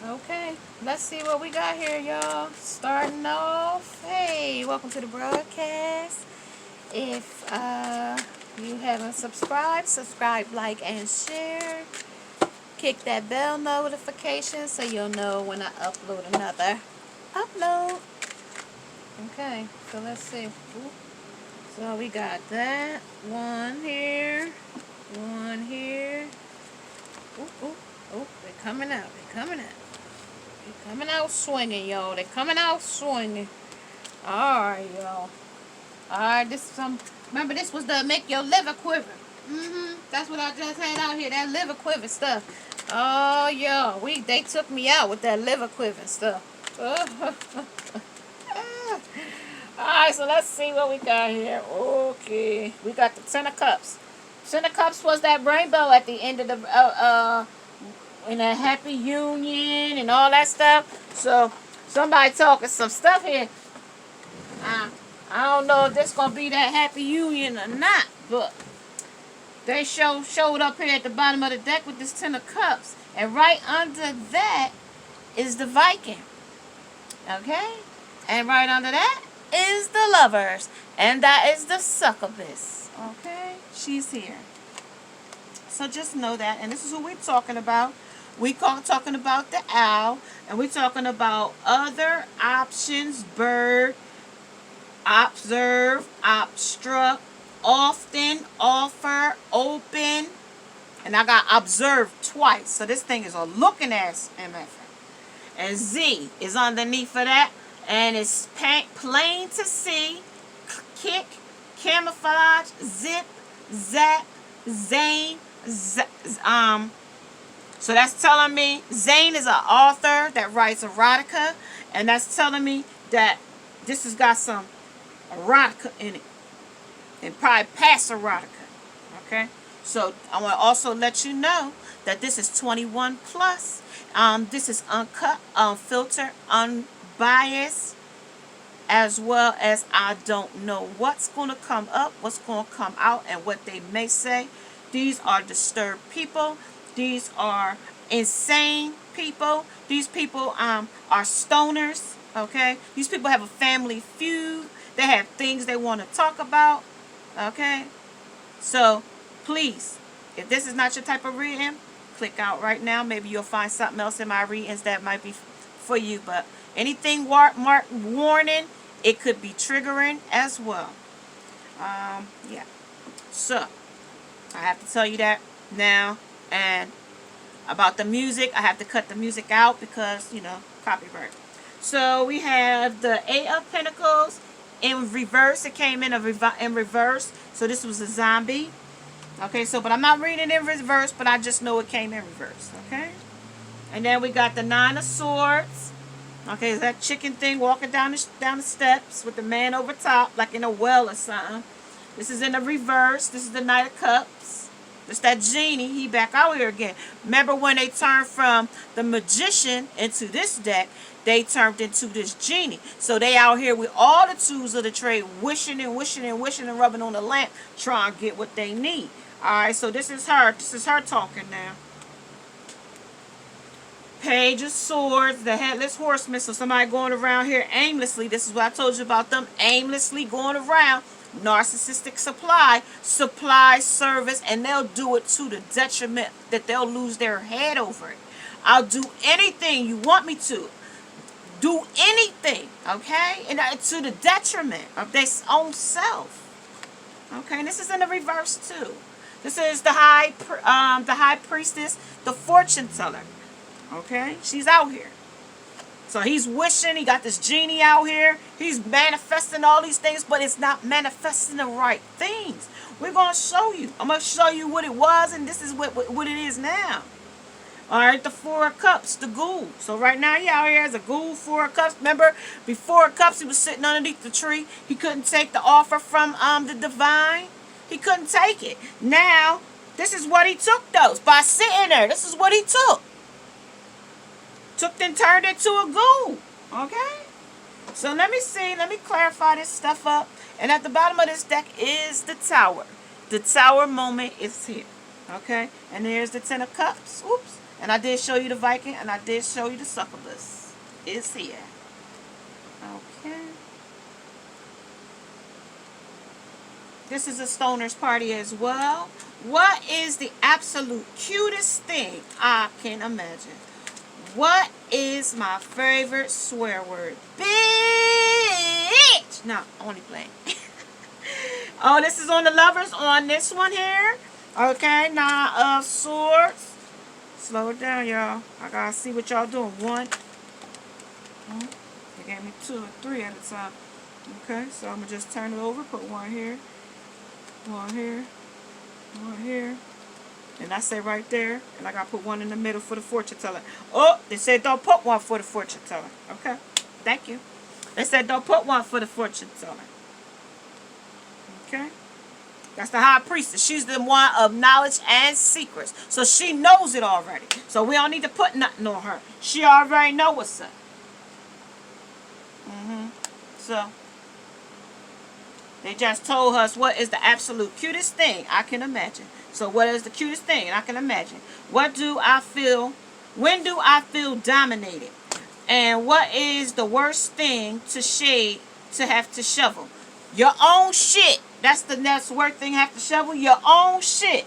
Okay, let's see what we got here, y'all. Starting off, hey, welcome to the broadcast. If you haven't subscribed, subscribe, like, and share. Kick that bell notification so you'll know when I upload another upload. Okay, so let's see. Ooh. So we got that one here, one here. Ooh, ooh, ooh, they're coming out, they're coming out. They're coming out swinging, y'all. They're coming out swinging. Alright, y'all. Alright, this is some. Remember, this was the make your liver quiver. That's what I just had out here. That liver quiver stuff. Oh, yeah. They took me out with that liver quiver stuff. Alright, so let's see what we got here. Okay. We got the Ten of Cups. Ten of Cups was that rainbow at the end of the in a happy union and all that stuff. So somebody talking some stuff here. I don't know if this gonna be that happy union or not, but they showed up here at the bottom of the deck with this Ten of Cups, and right under that is the Viking. Okay, and right under that is the Lovers, and that is the Succubus. Okay, she's here. So just know that, and this is who we're talking about. Talking about the owl, and we're talking about other options, bird, observe, obstruct, often, offer, open, and I got observed twice. So this thing is a looking ass MF. And Z is underneath of that, and it's plain to see, kick, camouflage, zip, zap, zane, so that's telling me Zane is an author that writes erotica, and that's telling me that this has got some erotica in it, and probably past erotica. Okay, so I want to also let you know that this is 21 plus. This is uncut, unfiltered, unbiased, as well as I don't know what's going to come up, what's going to come out, and what they may say. These are disturbed people. These are insane people. These people are stoners. Okay, these people have a family feud. They have things they want to talk about. Okay, so please, if this is not your type of reading, click out right now. Maybe you'll find something else in my readings that might be for you. But anything marked warning, it could be triggering as well. Yeah. So I have to tell you that now. And about the music, I have to cut the music out because, copyright. So we have the Eight of Pentacles in reverse. It came in in reverse. So this was a zombie. Okay, so but I'm not reading it in reverse, but I just know it came in reverse. Okay. And then we got the Nine of Swords. Okay, is that chicken thing walking down the steps with the man over top, like in a well or something. This is in the reverse. This is the Knight of Cups. It's that genie. He back out here again. Remember when they turned from the magician into this deck, they turned into this genie. So they out here with all the tools of the trade, wishing and wishing and wishing and rubbing on the lamp, trying to get what they need. Alright, so this is her. This is her talking now. Page of Swords, the Headless Horseman. So somebody going around here aimlessly. This is what I told you about them aimlessly going around. Narcissistic supply service, and they'll do it to the detriment that they'll lose their head over it. I'll do anything you want me to. Do anything, okay? And to the detriment of their own self. Okay, and this is in the reverse too. This is the high priestess, the fortune teller. Okay, she's out here. So he's wishing, he got this genie out here. He's manifesting all these things, but it's not manifesting the right things. We're going to show you. I'm going to show you what it was, and this is what it is now. All right, the Four of Cups, the ghoul. So right now he out here as a ghoul, Four of Cups. Remember, before Cups, he was sitting underneath the tree. He couldn't take the offer from the divine. He couldn't take it. Now, this is what he took, though. By sitting there, this is what he took. And turned into a ghoul. Okay? So let me see. Let me clarify this stuff up. And at the bottom of this deck is the Tower. The Tower moment is here. Okay? And there's the Ten of Cups. Oops. And I did show you the Viking, and I did show you the succubus. It's here. Okay. This is a stoner's party as well. What is the absolute cutest thing I can imagine? What is my favorite swear word? Bitch! No, only playing. Oh, this is on the lovers on this one here. Okay, 9 of Swords. Slow it down, y'all. I gotta see what y'all doing. 1. They gave me 2 or 3 at a time. Okay, so I'm gonna just turn it over. Put 1 here. 1 here. 1 here. And I say right there. And I gotta put 1 in the middle for the fortune teller. Oh, they said don't put 1 for the fortune teller. Okay, thank you. They said don't put 1 for the fortune teller. Okay. That's the high priestess. She's the one of knowledge and secrets. So she knows it already. So we don't need to put nothing on her. She already know what's up. So they just told us what is the absolute cutest thing I can imagine. So what is the cutest thing I can imagine? What do I feel? When do I feel dominated? And what is the worst thing to shade to have to shovel? Your own shit. That's the next worst thing, have to shovel your own shit.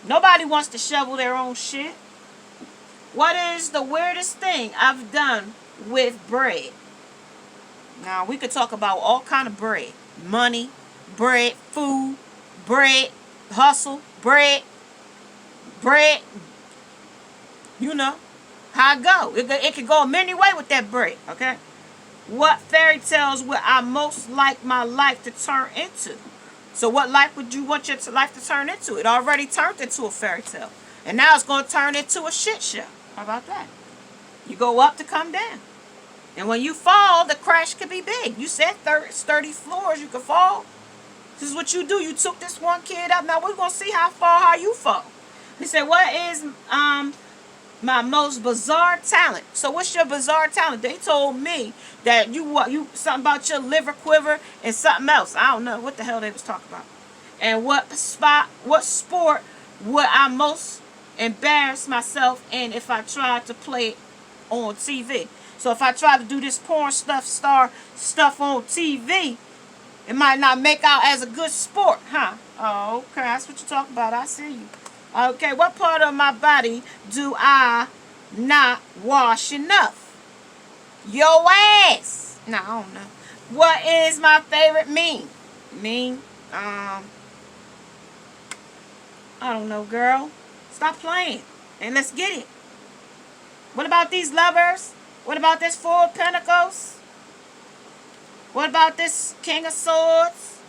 Nobody wants to shovel their own shit. What is the weirdest thing I've done with bread? Now, we could talk about all kind of bread. Money, bread, food, bread, hustle, bread, you know, how it go. It could go many ways with that bread, okay? What fairy tales would I most like my life to turn into? So what life would you want your life to turn into? It already turned into a fairy tale. And now it's going to turn into a shit show. How about that? You go up to come down. And when you fall, the crash could be big. You said 30 floors you could fall. This is what you do. You took this one kid up. Now we're going to see how you fall. He said, what is my most bizarre talent? So what's your bizarre talent? They told me that you something about your liver quiver and something else. I don't know what the hell they was talking about. And what sport would I most embarrass myself in if I tried to play it on TV? So if I try to do this porn stuff on TV, it might not make out as a good sport, huh? Oh, okay, that's what you're talking about. I see you. Okay, what part of my body do I not wash enough? Your ass. No, I don't know. What is my favorite meme? Meme? I don't know, girl. Stop playing and let's get it. What about these lovers? What about this 4 of Pentacles? What about this King of Swords?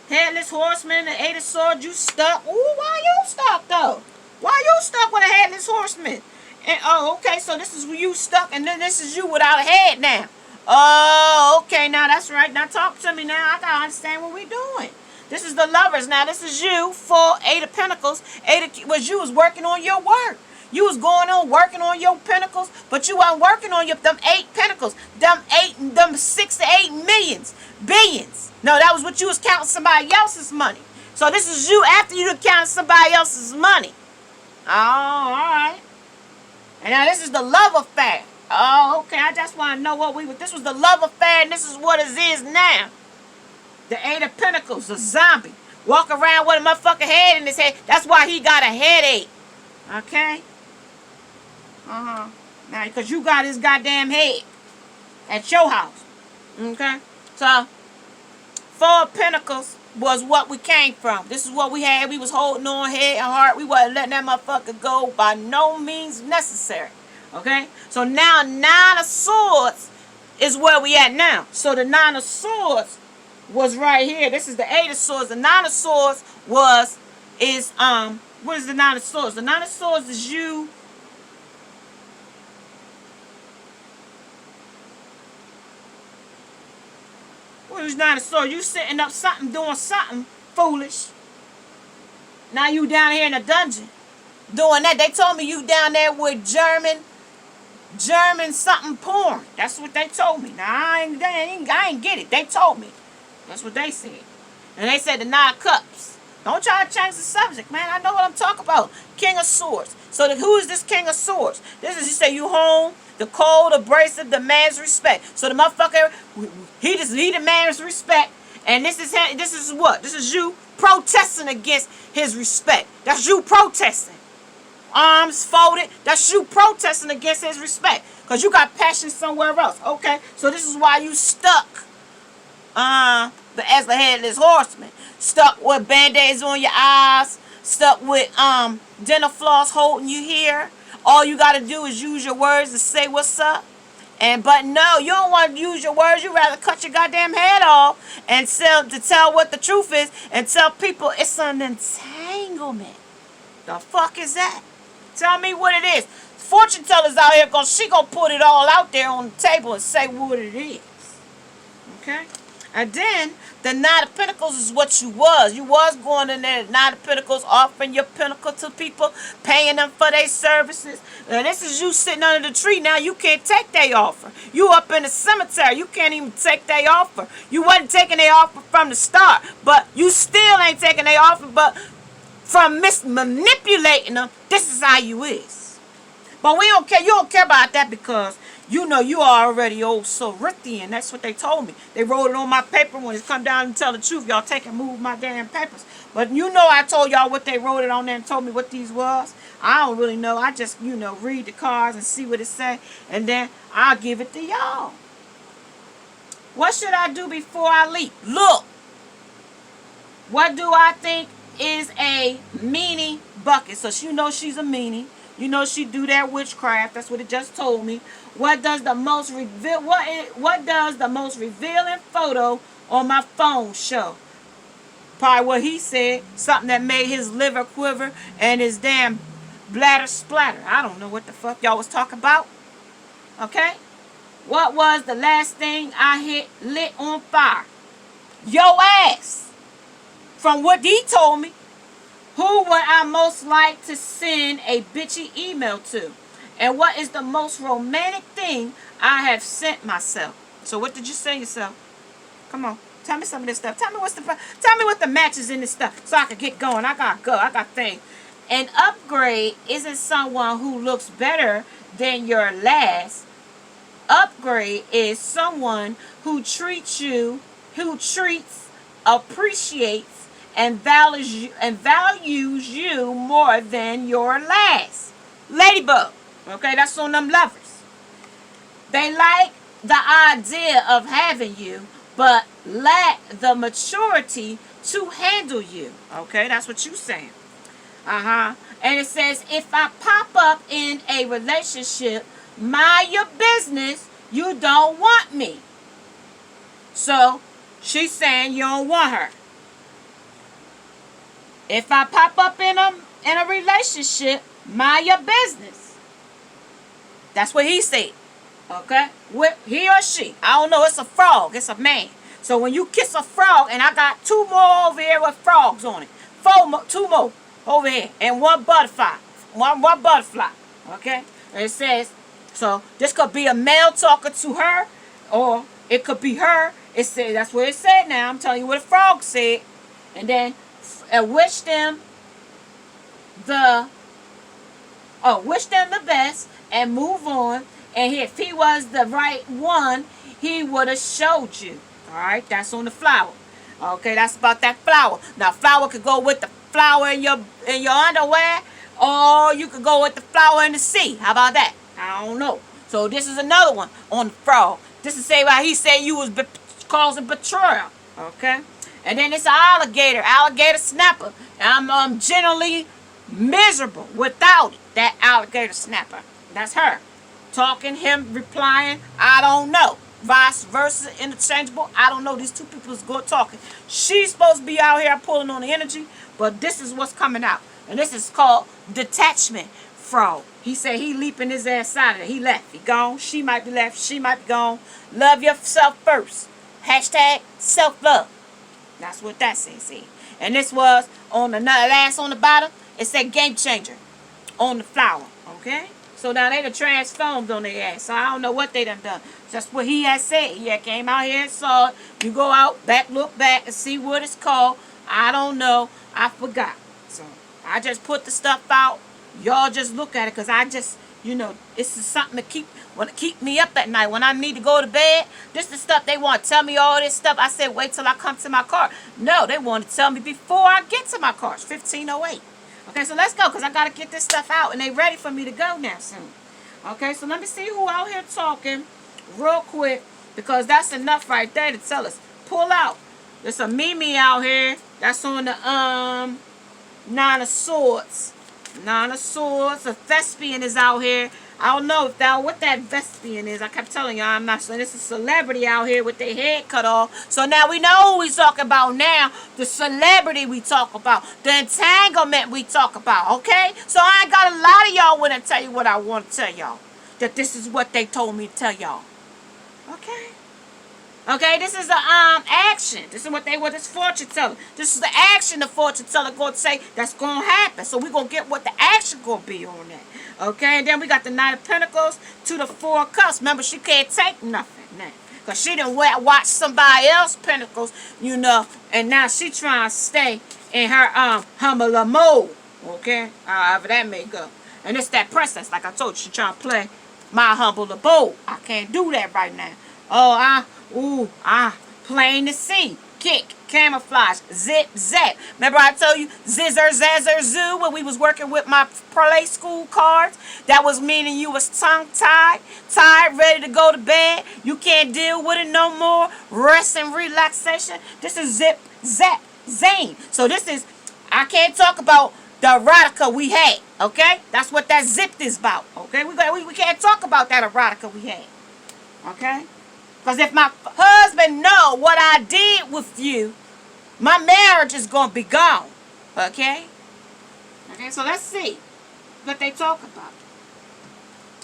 Headless Horseman, the 8 of Swords, you stuck. Ooh, why you stuck though? Why you stuck with a Headless Horseman? And oh, okay, so this is you stuck, and then this is you without a head now. Oh, okay, now that's right. Now talk to me now. I gotta understand what we're doing. This is the lovers. Now this is you, 8 of Pentacles. You was working on your work. You was going on working on your pentacles, but you weren't working on them 8 pentacles, them 6 to 8 millions, billions. No, that was what you was counting somebody else's money. So this is you after you counted somebody else's money. Oh, all right. And now this is the love affair. Oh, okay. I just want to know this was the love affair, and this is what it is now. The 8 of Pentacles, a zombie. Walk around with a motherfucking head in his head. That's why he got a headache. Okay? Now, because you got his goddamn head at your house. Okay? So, 4 of Pentacles was what we came from. This is what we had. We was holding on head and heart. We wasn't letting that motherfucker go by no means necessary. Okay? So now 9 of Swords is where we at now. So the 9 of Swords was right here. This is the 8 of Swords. The 9 of Swords what is the 9 of Swords? The 9 of Swords is you. What is 9 of Swords? You setting up something, doing something foolish. Now you down here in a dungeon doing that. They told me you down there with German something porn. That's what they told me. Now I ain't get it. They told me. That's what they said. And they said the 9 of Cups Don't try to change the subject, man. I know what I'm talking about. King of Swords. So who is this King of Swords? This is, he say, you home, the cold, abrasive, demands respect. So the motherfucker, he demands respect. And this is what? This is you protesting against his respect. That's you protesting. Arms folded. That's you protesting against his respect. Because you got passion somewhere else. Okay? So this is why you stuck. As the headless horseman. Stuck with band-aids on your eyes. Stuck with dental floss holding you here. All you got to do is use your words to say what's up. But no, you don't want to use your words. You rather cut your goddamn head off and tell what the truth is and tell people it's an entanglement. The fuck is that? Tell me what it is. Fortune tellers out here, she gonna put it all out there on the table and say what it is. Okay? And then the Nine of Pentacles is what you was. You was going in there, Nine of Pentacles, offering your pinnacle to people, paying them for their services. And this is you sitting under the tree. Now you can't take their offer. You up in the cemetery. You can't even take their offer. You wasn't taking their offer from the start. But you still ain't taking their offer. But from manipulating them, this is how you is. But we don't care. You don't care about that because you know you are already old Sorithian. That's what they told me. They wrote it on my paper when it's come down and tell the truth. Y'all take and move my damn papers. But you know I told y'all what they wrote it on there and told me what these was. I don't really know. I just, read the cards and see what it say. And then I'll give it to y'all. What should I do before I leap? Look. What do I think is a meanie bucket? So you know she's a meanie. You know she do that witchcraft. That's what it just told me. What does the most revealing photo on my phone show? Probably what he said. Something that made his liver quiver and his damn bladder splatter. I don't know what the fuck y'all was talking about. Okay? What was the last thing I lit on fire? Yo ass. From what he told me. Who would I most like to send a bitchy email to? And what is the most romantic thing I have sent myself? So what did you send yourself? Come on. Tell me some of this stuff. Tell me what the matches in this stuff so I can get going. I gotta go. I got things. An upgrade isn't someone who looks better than your last. Upgrade is someone who treats, appreciates, and values you more than your last. Ladybug. Okay, that's on them lovers. They like the idea of having you, but lack the maturity to handle you. Okay, that's what you saying. And it says, if I pop up in a relationship, mind your business, you don't want me. So, she's saying you don't want her. If I pop up in a relationship, mind your business. That's what he said. Okay? He or she. I don't know. It's a frog. It's a man. So when you kiss a frog, and I got two more over here with frogs on it. Two more over here. And one butterfly. One butterfly. Okay? And it says, so this could be a male talking to her, or it could be her. It said, that's what it said now. I'm telling you what a frog said. And then wish them the best and move on. And if he was the right one, he would have showed you. All right, that's on the flower. Okay, that's about that flower. Now, flower could go with the flower in your underwear, or you could go with the flower in the sea. How about that? I don't know. So this is another one on the frog. This is say why he said you was causing betrayal. Okay. And then it's an alligator snapper. And I'm generally miserable without that alligator snapper. That's her. Talking, him replying, I don't know. Vice versa, interchangeable. I don't know. These two people is good talking. She's supposed to be out here pulling on the energy, but this is what's coming out. And this is called detachment frog. He said he leaping his ass out of it. He left. He gone. She might be left. She might be gone. Love yourself first. Hashtag self-love. That's what that says. And this was on the last on the bottom. It said game changer on the flower. Okay? So now they done transformed on their ass. So I don't know what they done. Just what he had said. He had came out here and saw it. You go out, look back and see what it's called. I don't know. I forgot. So I just put the stuff out. Y'all just look at it, because I just, this is something to keep me up at night when I need to go to bed. This is stuff they want to tell me, all this stuff. I said, wait till I come to my car. No, they want to tell me before I get to my car. It's 15:08. Okay, so let's go, because I got to get this stuff out, and they ready for me to go now soon. Okay, so let me see who out here talking real quick, because that's enough right there to tell us. Pull out. There's a Mimi out here. That's on the Nine of Swords. Nine of Swords. A thespian is out here. I don't know what that thespian is. I kept telling y'all I'm not sure. This is a celebrity out here with their head cut off. So now we know who we talking about now. The celebrity we talk about. The entanglement we talk about. Okay? So I ain't got a lot of y'all when I tell you what I want to tell y'all. That this is what they told me to tell y'all. Okay? Okay, this is the action. This is what this fortune teller. This is the action the fortune teller going to say that's going to happen. So we're going to get what the action going to be on that. Okay, and then we got the Knight of Pentacles to the Four of Cups. Remember, she can't take nothing now. Because she done watch somebody else Pentacles, and now she trying to stay in her humble mode. Okay, however that may go. And it's that princess, like I told you, she trying to play my humble abode. I can't do that right now. Plain to see. Kick, camouflage, zip, zap. Remember I told you zizzer, zazzer, zoo when we was working with my play school cards? That was meaning you was tongue-tied, tired, ready to go to bed. You can't deal with it no more. Rest and relaxation. This is zip, zap, zane. So this is, I can't talk about the erotica we had, okay? That's what that zip is about, okay? We can't talk about that erotica we had, okay? Because if my husband know what I did with you, my marriage is going to be gone. Okay? Okay, so let's see what they talk about.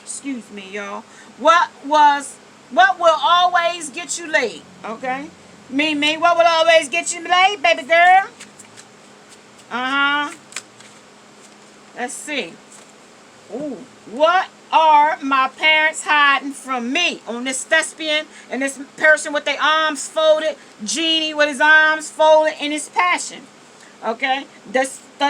Excuse me, y'all. What will always get you laid? Okay? Me, what will always get you laid, baby girl? Let's see. Ooh, what are my parents hiding from me? On this thespian and this person with their arms folded, genie with his arms folded in his passion. Okay? The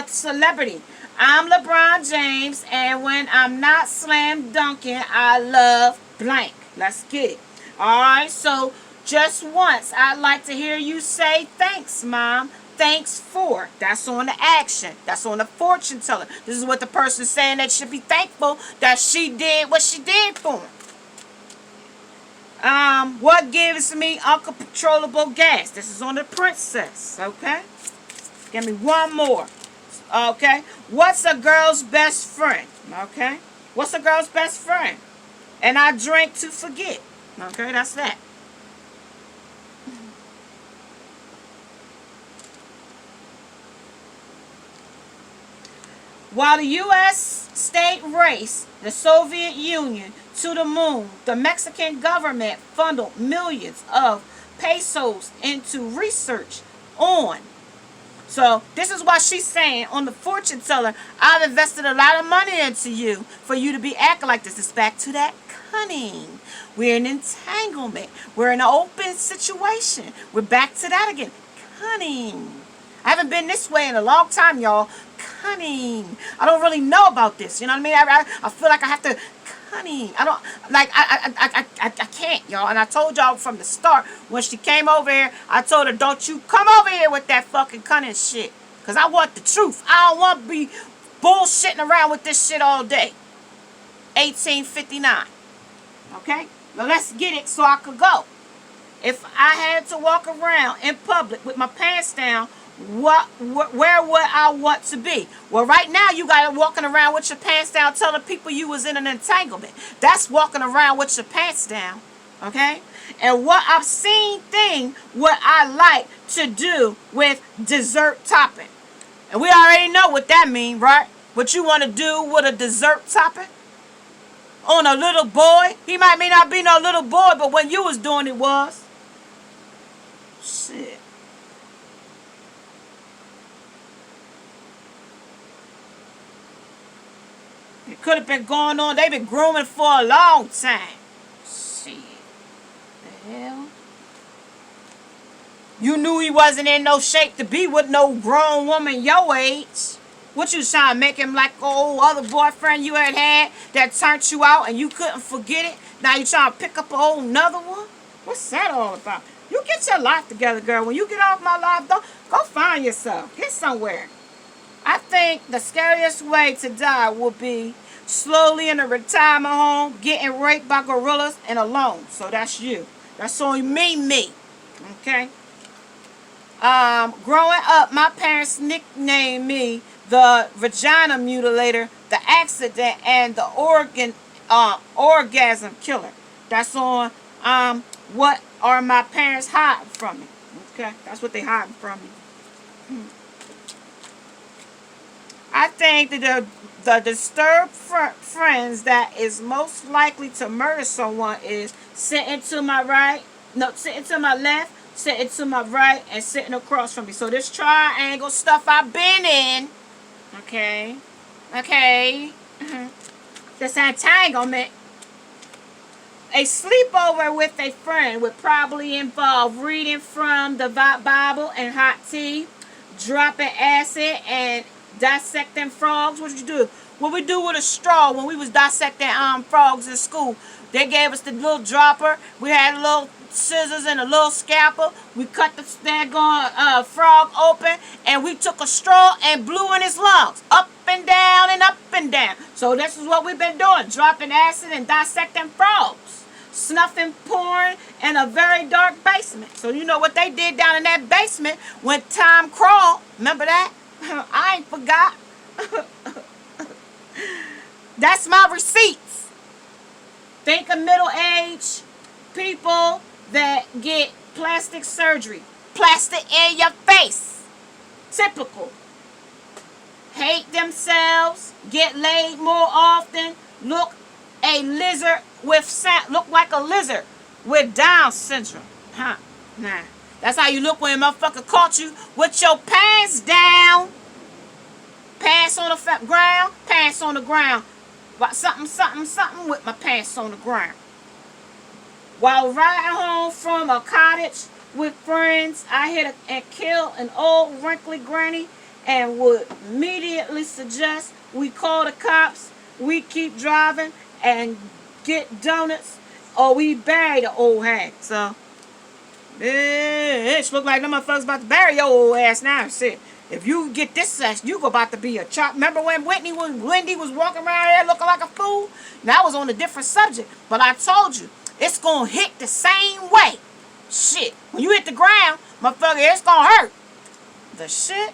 celebrity. I'm LeBron James, and when I'm not slam dunking, I love blank. Let's get it. Alright, so just once, I'd like to hear you say thanks, Mom. Thanks for. That's on the action. That's on the fortune teller. This is what the person is saying, that should be thankful that she did what she did for him. What gives me uncontrollable gas? This is on the princess. Okay? Give me one more. Okay? What's a girl's best friend? Okay? What's a girl's best friend? And I drink to forget. Okay? That's that. While the U.S. state raced the Soviet Union to the moon, the Mexican government funneled millions of pesos into research on. So this is what she's saying on the fortune teller. I've invested a lot of money into you for you to be acting like this. It's back to that cunning. We're in entanglement. We're in an open situation. We're back to that again. Cunning. I haven't been this way in a long time, y'all. Cunning. I don't really know about this. You know what I mean? I feel like I have to cunning. I don't like. I can't, y'all. And I told y'all from the start when she came over here. I told her, don't you come over here with that fucking cunning shit. Cause I want the truth. I don't want to be bullshitting around with this shit all day. 1859. Okay. Well, let's get it so I could go. If I had to walk around in public with my pants down, where would I want to be? Well, right now you got to walking around with your pants down telling people you was in an entanglement. That's walking around with your pants down. Okay? And what I've seen what I like to do with dessert topping. And we already know what that means, right? What you want to do with a dessert topping? On a little boy. He may not be no little boy, but when you was doing it was. Shit. It could have been going on. They've been grooming for a long time. Shit. The hell? You knew he wasn't in no shape to be with no grown woman your age. What you trying to make him like old other boyfriend you had that turned you out and you couldn't forget it? Now you trying to pick up a whole nother one? What's that all about? You get your life together, girl. When you get off my life, don't go find yourself. Get somewhere. I think the scariest way to die would be slowly in a retirement home, getting raped by gorillas and alone. So that's you. That's only me. Okay? Growing up, my parents nicknamed me the vagina mutilator, the accident, and the orgasm killer. That's on what are my parents hiding from me. Okay? That's what they hiding from me. I think that the disturbed friends that is most likely to murder someone is sitting to my right, no, sitting to my left, sitting to my right, and sitting across from me. So this triangle stuff I've been in, okay, this entanglement. A sleepover with a friend would probably involve reading from the Bible and hot tea, dropping acid, and dissecting frogs. What did you do? What we do with a straw when we was dissecting frogs in school? They gave us the little dropper. We had a little scissors and a little scalpel. We cut the daggone frog open, and we took a straw and blew in his lungs, up and down and up and down. So this is what we've been doing, dropping acid and dissecting frogs, snuffing porn in a very dark basement. So you know what they did down in that basement when time crawled. Remember that? I ain't forgot. That's my receipts. Think of middle-aged people that get plastic surgery. Plastic in your face. Typical. Hate themselves. Get laid more often. Look like a lizard with Down syndrome. Huh? Nah. That's how you look when a motherfucker caught you with your pants down. Pants on the ground, pants on the ground. Something with my pants on the ground. While riding home from a cottage with friends, I hit and killed an old wrinkly granny and would immediately suggest we call the cops, we keep driving and get donuts, or we bury the old hag. So, it look like them motherfuckers about to bury your old ass now. Shit. If you get this sex, you go about to be a chop. Remember when Wendy was walking around here looking like a fool? That was on a different subject. But I told you, it's going to hit the same way. Shit. When you hit the ground, motherfucker, it's going to hurt. The shit.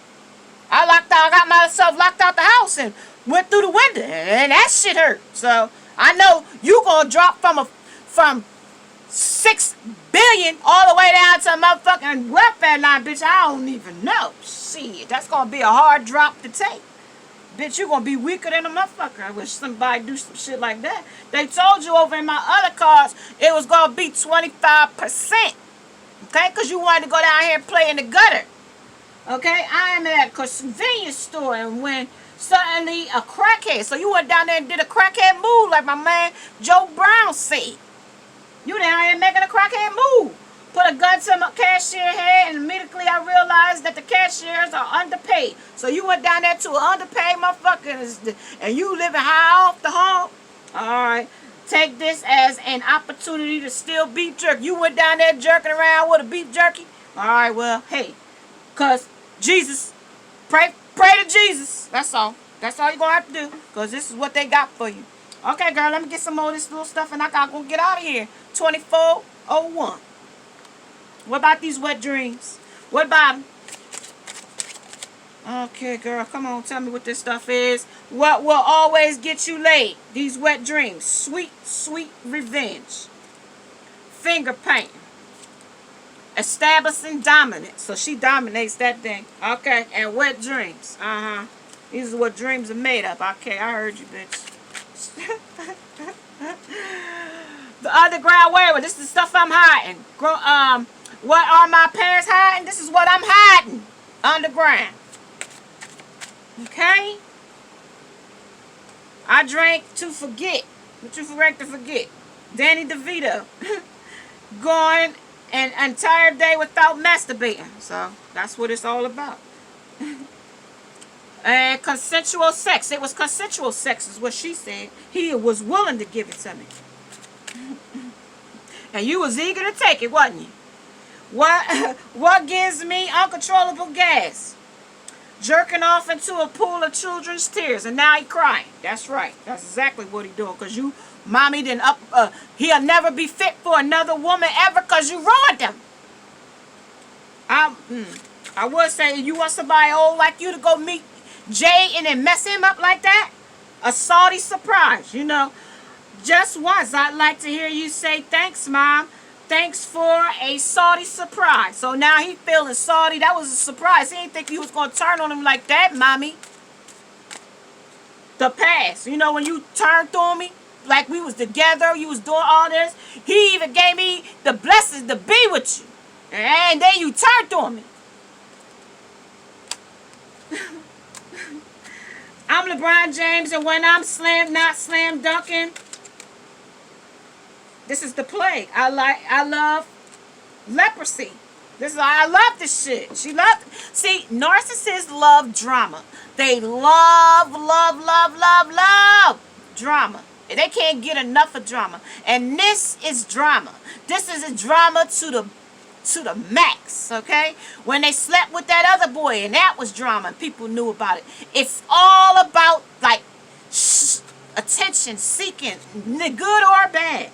I got myself locked out the house and went through the window. And that shit hurt. So, I know you going to drop from 6 billion all the way down to a motherfucking welfare line, bitch. I don't even know. Shit, that's gonna be a hard drop to take. Bitch, you gonna be weaker than a motherfucker. I wish somebody do some shit like that. They told you over in my other cards it was gonna be 25%. Okay? Because you wanted to go down here and play in the gutter. Okay? I am at a convenience store, and when suddenly a crackhead, so you went down there and did a crackhead move like my man Joe Brown said. You down here making a crackhead move. Put a gun to my cashier head, and immediately I realized that the cashiers are underpaid. So you went down there to an underpaid motherfucker, and you living high off the hog. Alright. Take this as an opportunity to steal beef jerky. You went down there jerking around with a beef jerky. Alright, well, hey. Because Jesus, pray to Jesus. That's all. That's all you're going to have to do. Because this is what they got for you. Okay, girl, let me get some more of this little stuff, and I got to go get out of here. 24:01. What about these wet dreams? What about them? Okay, girl, come on, tell me what this stuff is. What will always get you laid? These wet dreams. Sweet, sweet revenge. Finger painting. Establishing dominance. So she dominates that thing. Okay, and wet dreams. These are what dreams are made of. Okay, I heard you, bitch. The underground wearer. This is the stuff I'm hiding. What are my parents hiding? This is what I'm hiding. Underground. Okay? I drank to forget. What you drank to forget? Danny DeVito. Going an entire day without masturbating. So that's what it's all about. And consensual sex. It was consensual sex is what she said. He was willing to give it to me. And you was eager to take it, wasn't you? What gives me uncontrollable gas? Jerking off into a pool of children's tears, and now he crying. That's right. That's exactly what he doing. Cause you, mommy, he'll never be fit for another woman ever. Cause you ruined him. I would say, you want somebody old like you to go meet Jay and then mess him up like that? A salty surprise, you know. Just once, I'd like to hear you say thanks, Mom. Thanks for a salty surprise. So now he feeling salty. That was a surprise. He didn't think you was going to turn on him like that, Mommy. The past. You know, when you turned on me, like we was together, you was doing all this. He even gave me the blessings to be with you. And then you turned on me. I'm LeBron James, and when I'm not slam dunking, this is the plague. I love leprosy. I love this shit. See, narcissists love drama. They love drama. They can't get enough of drama. And this is drama. This is a drama to the max, okay? When they slept with that other boy, and that was drama, and people knew about it. It's all about, like, attention seeking, good or bad.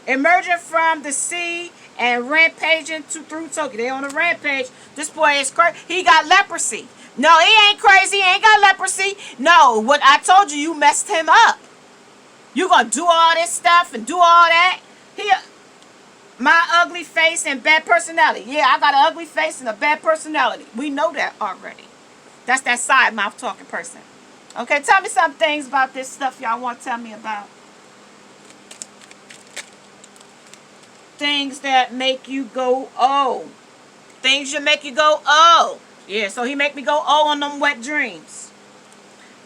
Emerging from the sea and rampaging through Tokyo. They on a rampage. This boy is crazy. He got leprosy. No, he ain't crazy. He ain't got leprosy. No, what I told you, you messed him up. You gonna do all this stuff and do all that? My ugly face and bad personality. Yeah, I got an ugly face and a bad personality. We know that already. That's that side mouth talking person. Okay, tell me some things about this stuff y'all want to tell me about. Things that make you go, oh. Things that make you go, oh. Yeah, so he make me go, oh, on them wet dreams.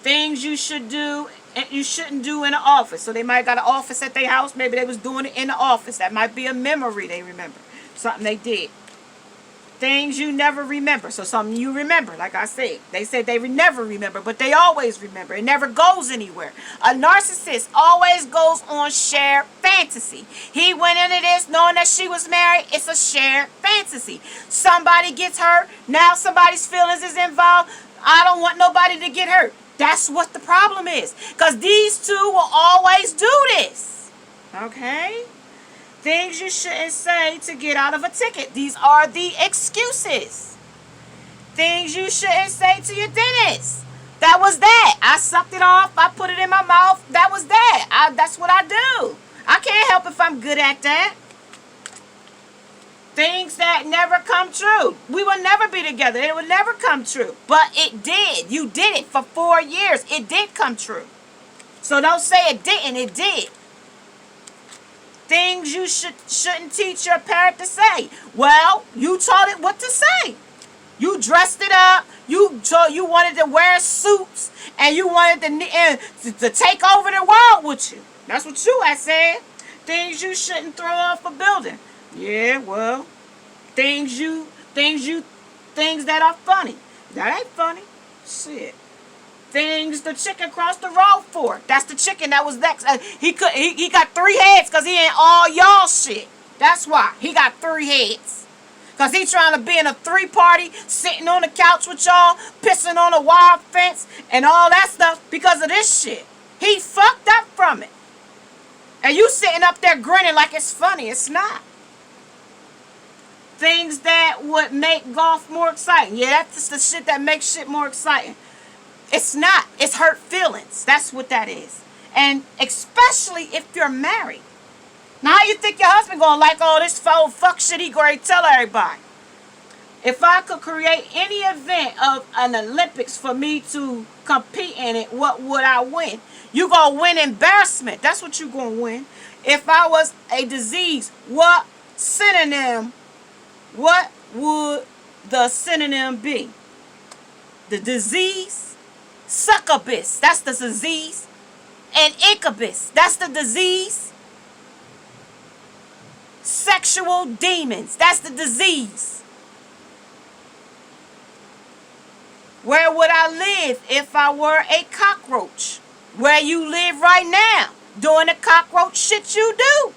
Things you should do and you shouldn't do in the office. So they might got an office at their house. Maybe they was doing it in the office. That might be a memory they remember. Something they did. Things you never remember. So something you remember, like I said. They said they never remember, but they always remember. It never goes anywhere. A narcissist always goes on shared fantasy. He went into this knowing that she was married. It's a shared fantasy. Somebody gets hurt. Now somebody's feelings is involved. I don't want nobody to get hurt. That's what the problem is. Because these two will always do this. Okay? Things you shouldn't say to get out of a ticket. These are the excuses. Things you shouldn't say to your dentist. That was that. I sucked it off. I put it in my mouth. That was that. That's what I do. I can't help if I'm good at that. Things that never come true. We will never be together. It will never come true. But it did. You did it for 4 years. It did come true. So don't say it didn't. It did. Things you shouldn't teach your parent to say. Well, you taught it what to say. You dressed it up. You wanted to wear suits, and you wanted to take over the world with you. That's what you had said. Things you shouldn't throw off a building. Yeah, well, things that are funny. That ain't funny. Shit. Things the chicken crossed the road for. That's the chicken that was next. He got 3 heads because he ain't all y'all shit. That's why he got 3 heads. Because he trying to be in a 3-party, sitting on the couch with y'all, pissing on a wire fence, and all that stuff because of this shit. He fucked up from it. And you sitting up there grinning like it's funny. It's not. Things that would make golf more exciting. Yeah, that's the shit that makes shit more exciting. It's not. It's hurt feelings. That's what that is. And especially if you're married. Now, how you think your husband gonna like all this fuck shit he gonna tell everybody? If I could create any event of an Olympics for me to compete in it, what would I win? You gonna win embarrassment. That's what you gonna win. If I was a disease, what would the synonym be? The disease? Succubus, that's the disease. And incubus, that's the disease. Sexual demons. That's the disease. Where would I live if I were a cockroach? Where you live right now, doing the cockroach shit you do.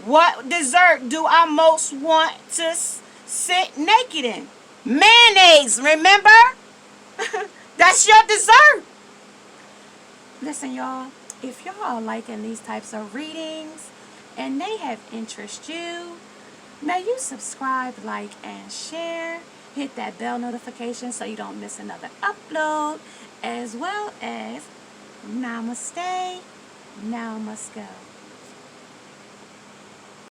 What dessert do I most want to sit naked in? Mayonnaise, remember? That's your dessert. Listen, y'all, if y'all are liking these types of readings and they have interest you, may you subscribe, like, and share. Hit that bell notification so you don't miss another upload, as well as namaste, now must go.